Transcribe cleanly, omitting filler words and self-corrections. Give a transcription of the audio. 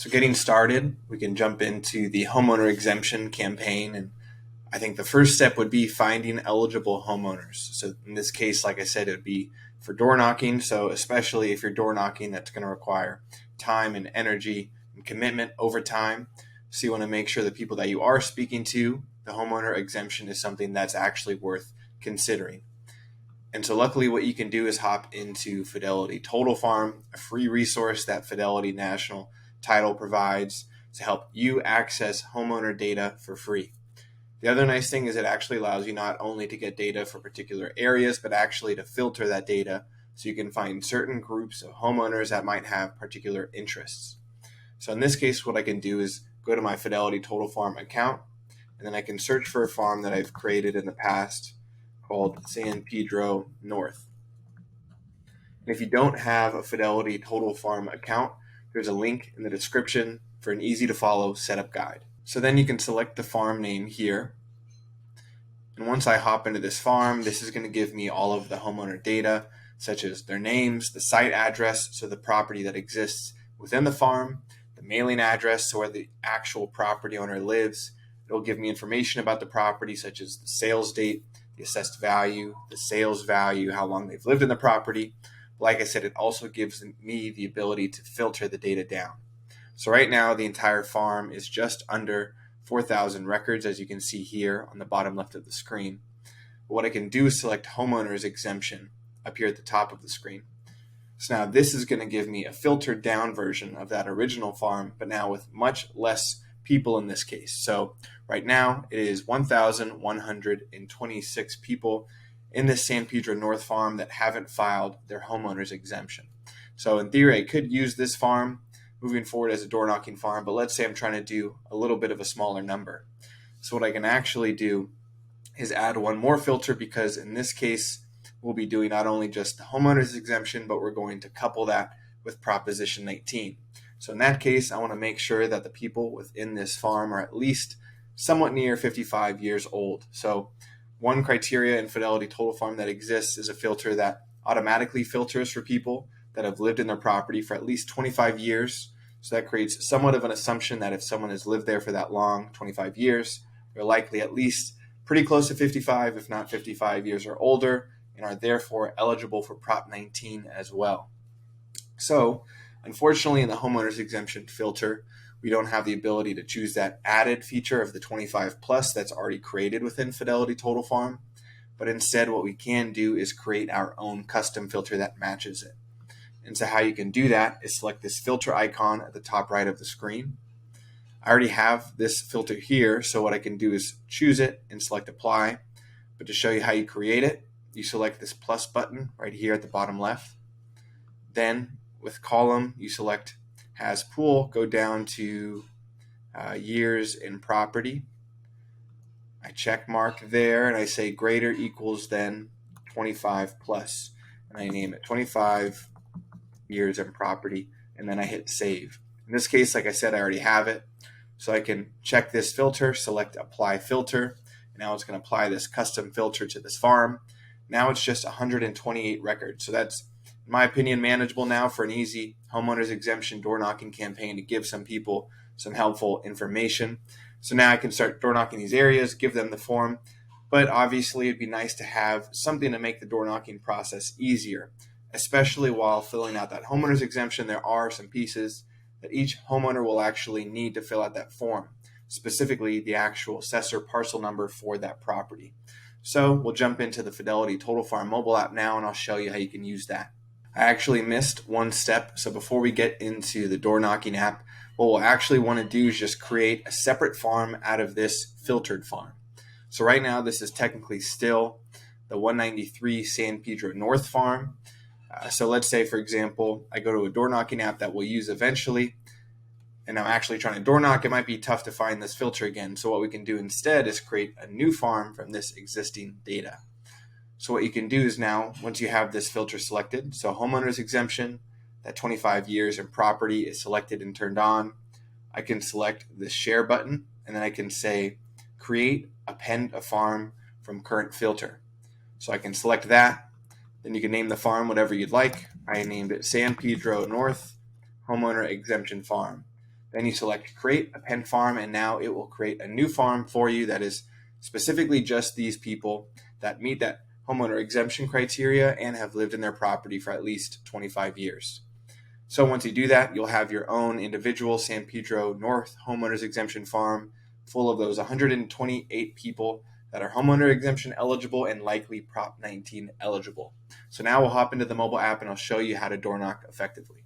So getting started, we can jump into the homeowner exemption campaign. And I think the first step would be finding eligible homeowners. So in this case, like I said, it would be for door knocking. So especially if you're door knocking, that's going to require time and energy and commitment over time. So you want to make sure the people that you are speaking to, the homeowner exemption is something that's actually worth considering. And so luckily what you can do is hop into Fidelity Total Farm, a free resource that Fidelity National Title provides to help you access homeowner data for free. The other nice thing is it actually allows you not only to get data for particular areas, but actually to filter that data so you can find certain groups of homeowners that might have particular interests. So in this case, what I can do is go to my Fidelity Total Farm account, and then I can search for a farm that I've created in the past called San Pedro North. And if you don't have a Fidelity Total Farm account, there's a link in the description for an easy to follow setup guide. So then you can select the farm name here. And once I hop into this farm, this is going to give me all of the homeowner data, such as their names, the site address, so the property that exists within the farm, the mailing address, so where the actual property owner lives. It'll give me information about the property, such as the sales date, the assessed value, the sales value, how long they've lived in the property. Like I said, it also gives me the ability to filter the data down. So right now, the entire farm is just under 4,000 records, as you can see here on the bottom left of the screen. But what I can do is select Homeowners Exemption up here at the top of the screen. So now this is going to give me a filtered down version of that original farm, but now with much less people in this case. So right now it is 1,126 people in this San Pedro North farm that haven't filed their homeowner's exemption. So in theory, I could use this farm moving forward as a door knocking farm, but let's say I'm trying to do a little bit of a smaller number. So what I can actually do is add one more filter, because in this case, we'll be doing not only just the homeowner's exemption, but we're going to couple that with Proposition 19. So in that case, I want to make sure that the people within this farm are at least somewhat near 55 years old. So one criteria in Fidelity Total Farm that exists is a filter that automatically filters for people that have lived in their property for at least 25 years. So that creates somewhat of an assumption that if someone has lived there for that long, 25 years, they're likely at least pretty close to 55, if not 55 years or older, and are therefore eligible for Prop 19 as well. So unfortunately, in the homeowner's exemption filter, we don't have the ability to choose that added feature of the 25 plus that's already created within Fidelity Total Farm. But instead, what we can do is create our own custom filter that matches it. And so how you can do that is select this filter icon at the top right of the screen. I already have this filter here, so what I can do is choose it and select apply. But to show you how you create it, you select this plus button right here at the bottom left. Then with column, you select has pool, go down to years in property. I check mark there and I say greater equals than 25 plus, and I name it 25 years in property, and then I hit save. In this case, like I said, I already have it. So I can check this filter, select apply filter, and now it's going to apply this custom filter to this farm. Now it's just 128 records. So that's, in my opinion, manageable now for an easy homeowners exemption door knocking campaign to give some people some helpful information. So now I can start door knocking these areas, give them the form, but obviously it'd be nice to have something to make the door knocking process easier, especially while filling out that homeowner's exemption. There are some pieces that each homeowner will actually need to fill out that form, specifically the actual assessor parcel number for that property. So we'll jump into the Fidelity Total Farm mobile app now, and I'll show you how you can use that. I actually missed one step, so before we get into the door knocking app, what we'll actually want to do is just create a separate farm out of this filtered farm. So right now this is technically still the 193 San Pedro North farm. So let's say, for example, I go to a door knocking app that we'll use eventually, and I'm actually trying to door knock. It might be tough to find this filter again. So what we can do instead is create a new farm from this existing data. So what you can do is now, once you have this filter selected, so homeowner's exemption, that 25 years in property is selected and turned on, I can select the share button, and then I can say create append a farm from current filter. So I can select that. Then you can name the farm whatever you'd like. I named it San Pedro North Homeowner Exemption Farm. Then you select create append farm, and now it will create a new farm for you that is specifically just these people that meet that homeowner exemption criteria and have lived in their property for at least 25 years. So once you do that, you'll have your own individual San Pedro North homeowners exemption farm full of those 128 people that are homeowner exemption eligible and likely Prop 19 eligible. So now we'll hop into the mobile app and I'll show you how to door knock effectively.